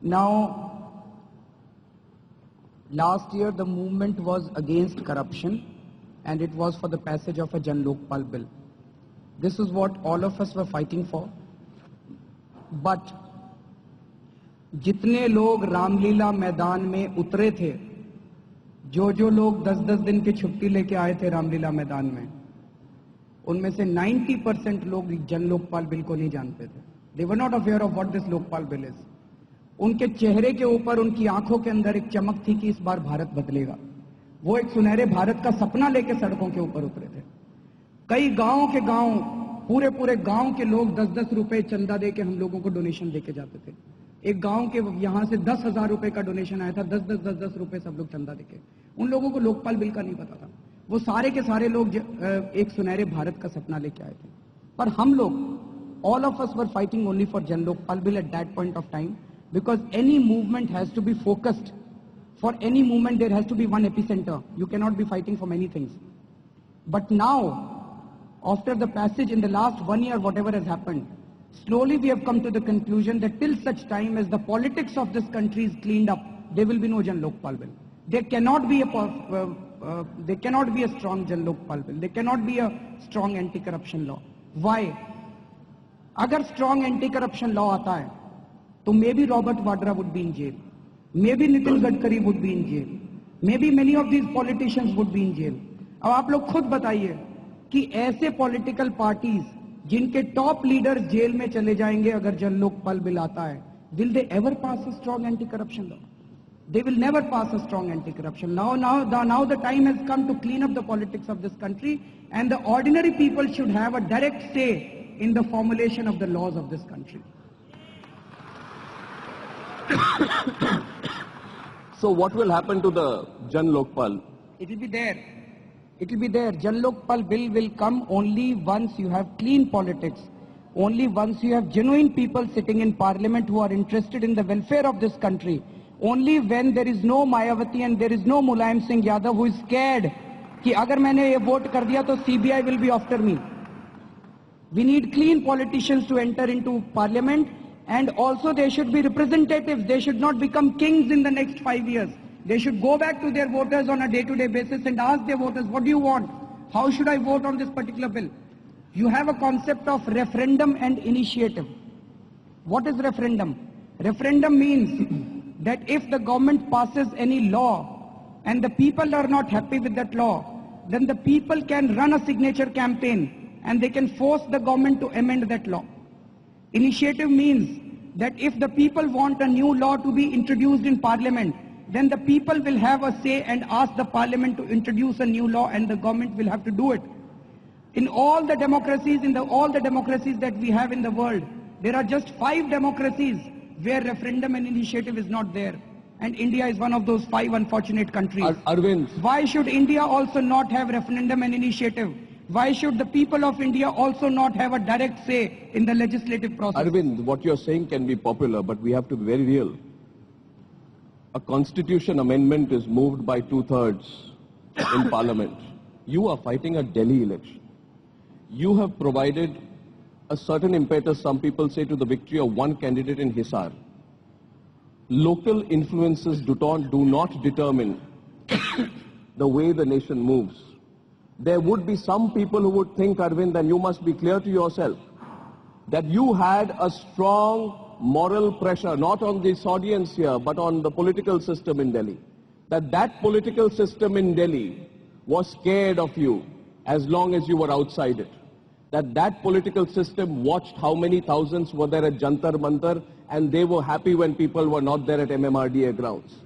Now, last year the movement was against corruption and it was for the passage of a Jan Lokpal bill. This is what all of us were fighting for. But जितने लोग रामलीला मैदान में उतरे थे, जो लोग 10-10 दिन की छुट्टी लेके आए थे रामलीला मैदान में, उनमें से 90% लोग जन लोकपाल बिल को नहीं जानते थे. They were not aware of what this Lokpal bill is. उनके चेहरे के ऊपर, उनकी आंखों के अंदर एक चमक थी कि इस बार भारत बदलेगा. वो एक सुनहरे भारत का सपना लेके सड़कों के ऊपर उतरे थे. कई गांव के गांव, पूरे गांव के लोग 10-10 रुपए चंदा देके हम लोगों को डोनेशन देके जाते थे. एक गांव के यहां से 10,000 रुपए का डोनेशन आया था. 10 रुपए सब लोग चंदा देके. उन लोगों को लोकपाल बिल का नहीं पता था. वो सारे के सारे लोग एक सुनहरे भारत का सपना लेके आए थे. पर हम लोग, all of us were fighting only for Jan Lokpal bill at that point of time, because any movement has to be focused. For any movement there has to be one epicenter. You cannot be fighting for many things. But now, after the passage in the last 1 year, whatever has happened, slowly we have come to the conclusion that till such time as the politics of this country is cleaned up, there will be no Jan Lokpal bill. There cannot be a strong Jan Lokpal bill. There cannot be a strong anti-corruption law. Why? अगर strong anti-corruption law आता है, तो maybe Robert Vadra would be in jail, maybe Nitin Gadkari would be in jail, maybe many of these politicians would be in jail. अब आप लोग खुद बताइए कि ऐसे political parties जिनके top leaders जेल में चले जाएंगे अगर जन लोकपाल बिल आता है, will they ever pass a strong anti-corruption law? They will never pass a strong anti-corruption law. Now the time has come to clean up the politics of this country, and the ordinary people should have a direct say in the formulation of the laws of this country. So what will happen to the Jan Lokpal? It will be there. It will be there. Jan Lokpal bill will come only once you have clean politics. Only once you have genuine people sitting in parliament who are interested in the welfare of this country. Only when there is no Mayawati and there is no Mulayam Singh Yadav who is scared कि अगर मैंने ये vote कर दिया तो CBI will be after me. We need clean politicians to enter into parliament, and also they should be representatives. They should not become kings in the next 5 years. They should go back to their voters on a day-to-day basis and ask their voters, what do you want? How should I vote on this particular bill? You have a concept of referendum and initiative. What is referendum? Referendum means that if the government passes any law and the people are not happy with that law, then the people can run a signature campaign and they can force the government to amend that law. Initiative means that if the people want a new law to be introduced in parliament, then the people will have a say and ask the parliament to introduce a new law, and the government will have to do it. In all the democracies, all the democracies that we have in the world, there are just 5 democracies where referendum and initiative is not there. And India is one of those 5 unfortunate countries. Arvind. Why should India also not have referendum and initiative? Why should the people of India also not have a direct say in the legislative process? Arvind, what you're saying can be popular, but we have to be very real. A constitution amendment is moved by 2/3 in parliament. You are fighting a Delhi election. You have provided a certain impetus, some people say, to the victory of one candidate in Hisar. Local influences do not determine the way the nation moves. There would be some people who would think, Arvind, and you must be clear to yourself, that you had a strong moral pressure, not on this audience here, but on the political system in Delhi. That political system in Delhi was scared of you as long as you were outside it. That political system watched how many thousands were there at Jantar Mantar, and they were happy when people were not there at MMRDA grounds.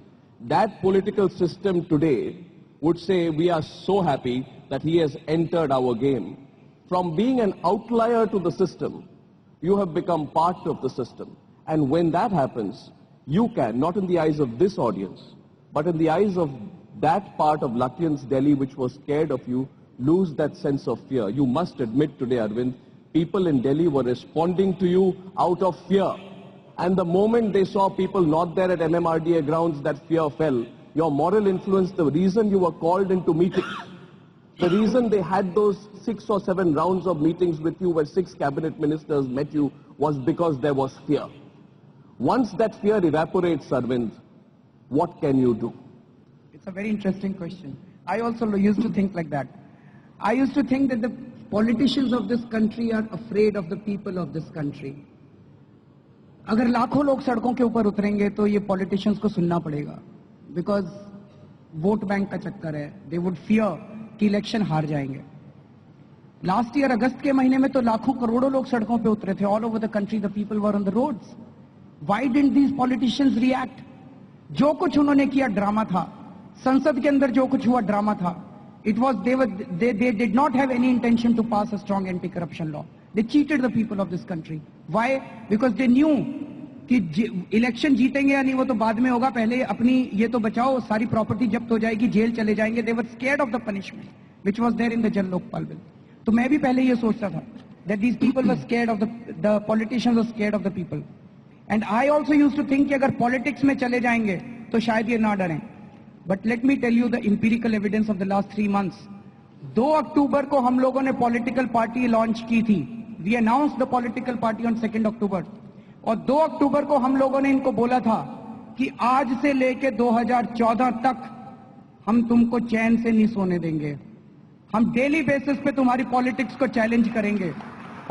That political system today would say, we are so happy that he has entered our game. From being an outlier to the system, you have become part of the system. And when that happens, you can, not in the eyes of this audience, but in the eyes of that part of Lutyens Delhi which was scared of you, lose that sense of fear. You must admit today, Arvind, people in Delhi were responding to you out of fear. And the moment they saw people not there at MMRDA grounds, that fear fell. Your moral influence, the reason you were called into meetings, the reason they had those 6 or 7 rounds of meetings with you where 6 cabinet ministers met you, was because there was fear. Once that fear evaporates, Arvind, what can you do? It's a very interesting question. I also used to think like that. I used to think that the politicians of this country are afraid of the people of this country. अगर लाखों लोग सड़कों के ऊपर उतरेंगे तो ये politicians को सुनना पड़ेगा, बिकॉज वोट बैंक का चक्कर है. दे वुड फियर कि इलेक्शन हार जाएंगे. लास्ट ईयर अगस्त के महीने में तो लाखों करोड़ों लोग सड़कों पे उतरे थे. All over the country the people were on the roads. Why didn't these politicians react? जो कुछ उन्होंने किया ड्रामा था. संसद के अंदर जो कुछ हुआ ड्रामा था. It was they did not have any intention to pass a strong anti-corruption law. They cheated the people of this country. Why? Because they knew कि इलेक्शन जीतेंगे या नहीं वो तो बाद में होगा, पहले अपनी ये तो बचाओ, सारी प्रॉपर्टी जब्त हो जाएगी, जेल चले जाएंगे. They were scared of the punishment which was there in the Jan Lokpal bill. तो मैं भी पहले ये सोचता था that these people were scared of the politicians were scared of the people. And I also used to think कि अगर politics में चले जाएंगे तो शायद ये ना डरें. But let me tell you the empirical evidence of the last 3 months. 2 अक्टूबर को हम लोगों ने पॉलिटिकल पार्टी लॉन्च की थी. We announced the political party on 2nd October. और 2 अक्टूबर को हम लोगों ने इनको बोला था कि आज से लेके 2014 तक हम तुमको चैन से नहीं सोने देंगे. हम डेली बेसिस पे तुम्हारी पॉलिटिक्स को चैलेंज करेंगे.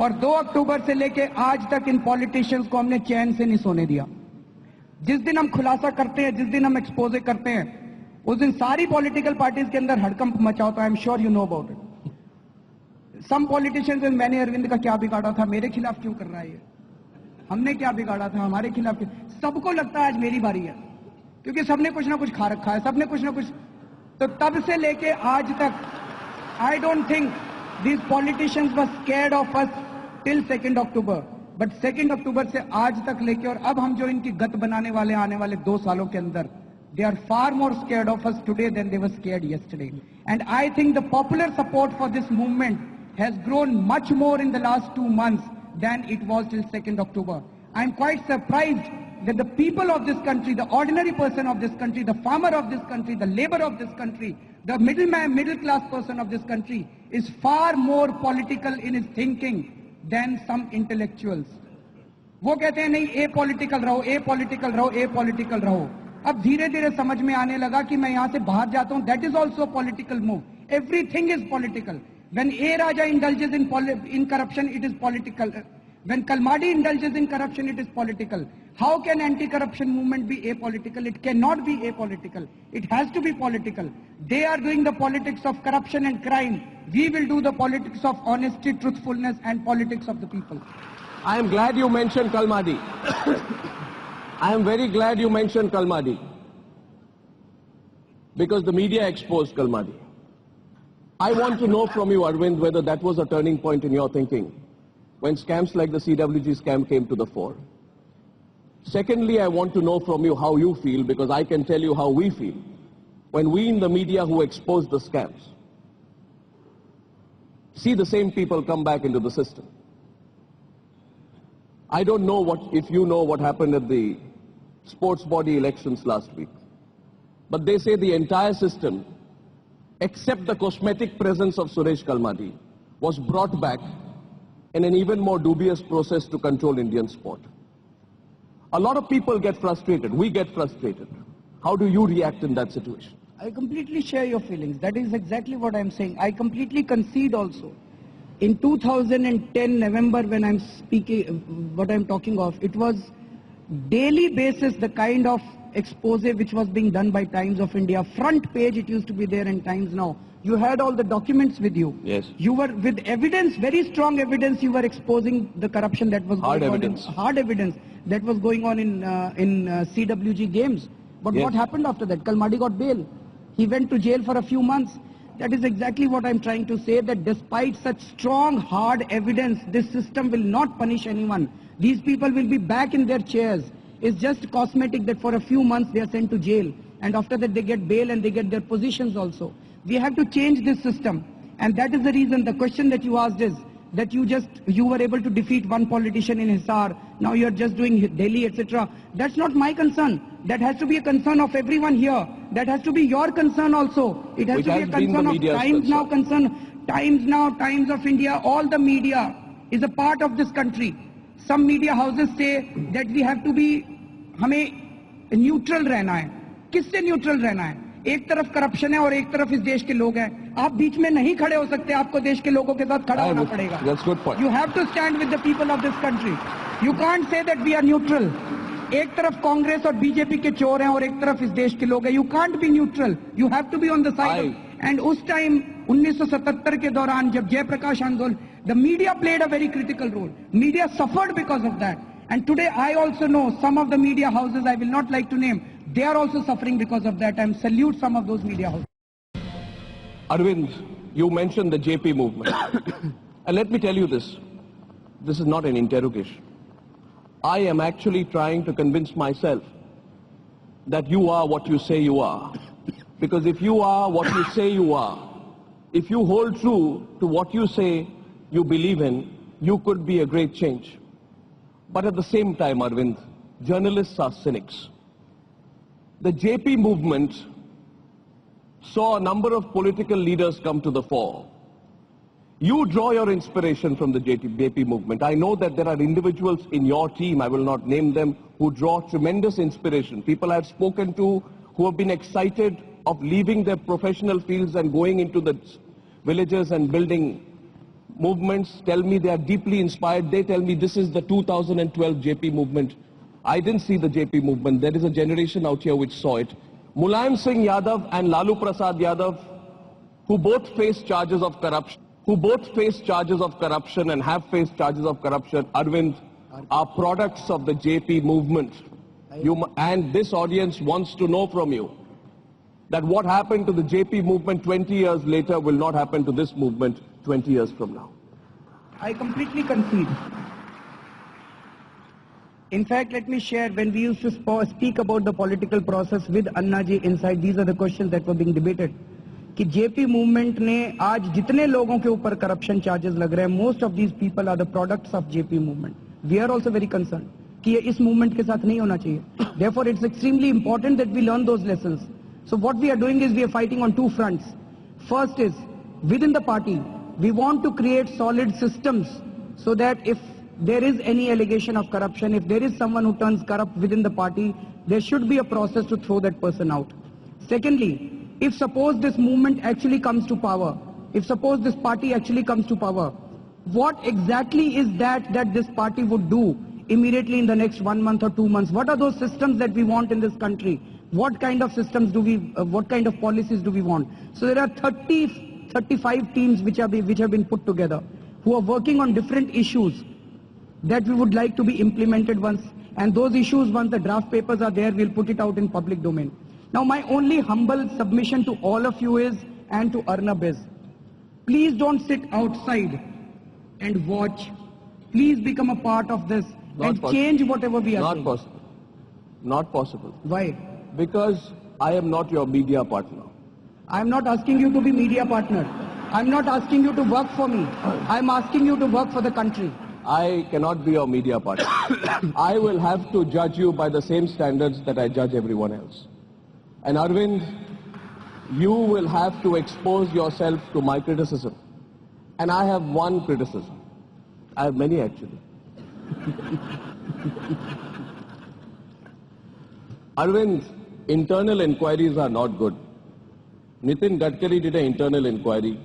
और 2 अक्टूबर से लेके आज तक इन पॉलिटिशियंस को हमने चैन से नहीं सोने दिया. जिस दिन हम खुलासा करते हैं, जिस दिन हम एक्सपोजे करते हैं, उस दिन सारी पॉलिटिकल पार्टीज के अंदर हड़कंप मचा होता है. I am sure you know about it. Some politicians, मैंने अरविंद का क्या बिगाड़ा था, मेरे खिलाफ क्यों कर रहा है ये, हमने क्या बिगाड़ा था, हमारे खिलाफ. सबको लगता है आज मेरी बारी है, क्योंकि सबने कुछ ना कुछ खा रखा है, सबने कुछ ना कुछ. तो तब से लेके आज तक I don't think these politicians were scared of us till 2nd October. But 2nd October से आज तक लेके और अब हम जो इनकी गत बनाने वाले आने वाले 2 सालों के अंदर, they are far more scared of us today than they were scared yesterday. And I think the popular support for this movement has grown much more in the last 2 months than it was till 2nd October. I am quite surprised that the people of this country, the ordinary person of this country, the farmer of this country, the labor of this country, the middle class person of this country is far more political in his thinking than some intellectuals. वो कहते हैं नहीं apolitical रहो, apolitical रहो, apolitical रहो. अब धीरे धीरे समझ में आने लगा कि मैं यहाँ से बाहर जाता हूँ, that is also a political move. Everything is political. When A Raja indulges in corruption, it is political. When Kalmadi indulges in corruption, it is political. How can anti-corruption movement be apolitical? It cannot be apolitical. It has to be political. They are doing the politics of corruption and crime. We will do the politics of honesty, truthfulness, and politics of the people. I am glad you mentioned Kalmadi. I am very glad you mentioned Kalmadi, because the media exposed Kalmadi. I want to know from you, Arvind, whether that was a turning point in your thinking when scams like the CWG scam came to the fore. Secondly, I want to know from you how you feel, because I can tell you how we feel when we in the media who exposed the scams see the same people come back into the system. I don't know if you know what happened at the sports body elections last week, but they say the entire system, except the cosmetic presence of Suresh Kalmadi, was brought back in an even more dubious process to control Indian sport. A lot of people get frustrated. We get frustrated. How do you react in that situation? I completely share your feelings. That is exactly what I'm saying. I completely concede also. In 2010 November, when I'm speaking, what I'm talking of, it was daily basis the kind of expose which was being done by Times of India. Front page it used to be there in Times Now. You had all the documents with you. Yes. You were with evidence, very strong evidence, you were exposing the corruption that was going on. Hard evidence that was going on in CWG games. But yes. What happened after that? Kalmadi got bail. He went to jail for a few months. That is exactly what I'm trying to say, that despite such strong, hard evidence, this system will not punish anyone. These people will be back in their chairs. It's just cosmetic that for a few months they are sent to jail. And after that they get bail and they get their positions also. We have to change this system. And that is the reason the question that you asked is that you were able to defeat one politician in Hisar. Now you're just doing Delhi, etc. That's not my concern. That has to be a concern of everyone here. That has to be your concern also. It has to be a concern of Times Now concern. Times Now, Times of India, all the media is a part of this country. Some media houses say that we have to be हमें neutral रहना है। किससे neutral रहना है? एक तरफ corruption है और एक तरफ इस देश के लोग हैं। आप बीच में नहीं खड़े हो सकते, आपको देश के लोगों के साथ खड़ा होना पड़ेगा। You have to stand with the people of this country. You can't say that we are neutral. एक तरफ कांग्रेस और बीजेपी के चोर हैं और एक तरफ इस देश के लोग हैं। You can't be neutral, you have to be on the side. And उस टाइम 1977 के दौरान जब जयप्रकाश आंदोलन, the media played a very critical role. Media suffered because of that. And today I also know some of the media houses, I will not like to name, they are also suffering because of that. I salute some of those media houses. Arvind, you mentioned the JP movement. And let me tell you this. This is not an interrogation. I am actually trying to convince myself that you are what you say you are. Because if you are what you say you are, if you hold true to what you say you believe in, you could be a great change. But at the same time, Arvind, journalists are cynics. The JP movement saw a number of political leaders come to the fore. You draw your inspiration from the JP movement. I know that there are individuals in your team, I will not name them, who draw tremendous inspiration. People I have spoken to who have been excited of leaving their professional fields and going into the villages and building movements, tell me they are deeply inspired. They tell me this is the 2012 JP movement. I didn't see the JP movement. There is a generation out here which saw it. Mulayam Singh Yadav and Lalu Prasad Yadav, who both face charges of corruption, and have faced charges of corruption, Arvind, are products of the JP movement. And this audience wants to know from you that what happened to the JP movement 20 years later will not happen to this movement 20 years from now. I completely concede. In fact, let me share, when we used to speak about the political process with Anna ji inside, these are the questions that were being debated. कि JP movement ने आज जितने लोगों के ऊपर corruption charges लग रहे हैं, most of these people are the products of JP movement. We are also very concerned कि ये इस movement के साथ नहीं होना चाहिए. Therefore, it's extremely important that we learn those lessons. So what we are doing is we are fighting on two fronts. First is, within the party, we want to create solid systems so that if there is any allegation of corruption, if there is someone who turns corrupt within the party, there should be a process to throw that person out. Secondly, if suppose this movement actually comes to power, if suppose this party actually comes to power, what exactly is that this party would do immediately in the next 1 month or 2 months? What are those systems that we want in this country? What kind of systems do we, what kind of policies do we want? So there are 35 teams which have been put together, who are working on different issues that we would like to be implemented once. And those issues, once the draft papers are there, we'll put it out in public domain. Now my only humble submission to all of you is, and to Arnab is, please don't sit outside and watch. Please become a part of this and change whatever we are doing. Not possible. Not possible. Why? Because I am not your media partner. I am not asking you to be media partner. I am not asking you to work for me. I am asking you to work for the country. I cannot be your media partner. I will have to judge you by the same standards that I judge everyone else. And Arvind, you will have to expose yourself to my criticism. And I have one criticism. I have many actually. Arvind, internal inquiries are not good. Nitin Gadkari did an internal inquiry.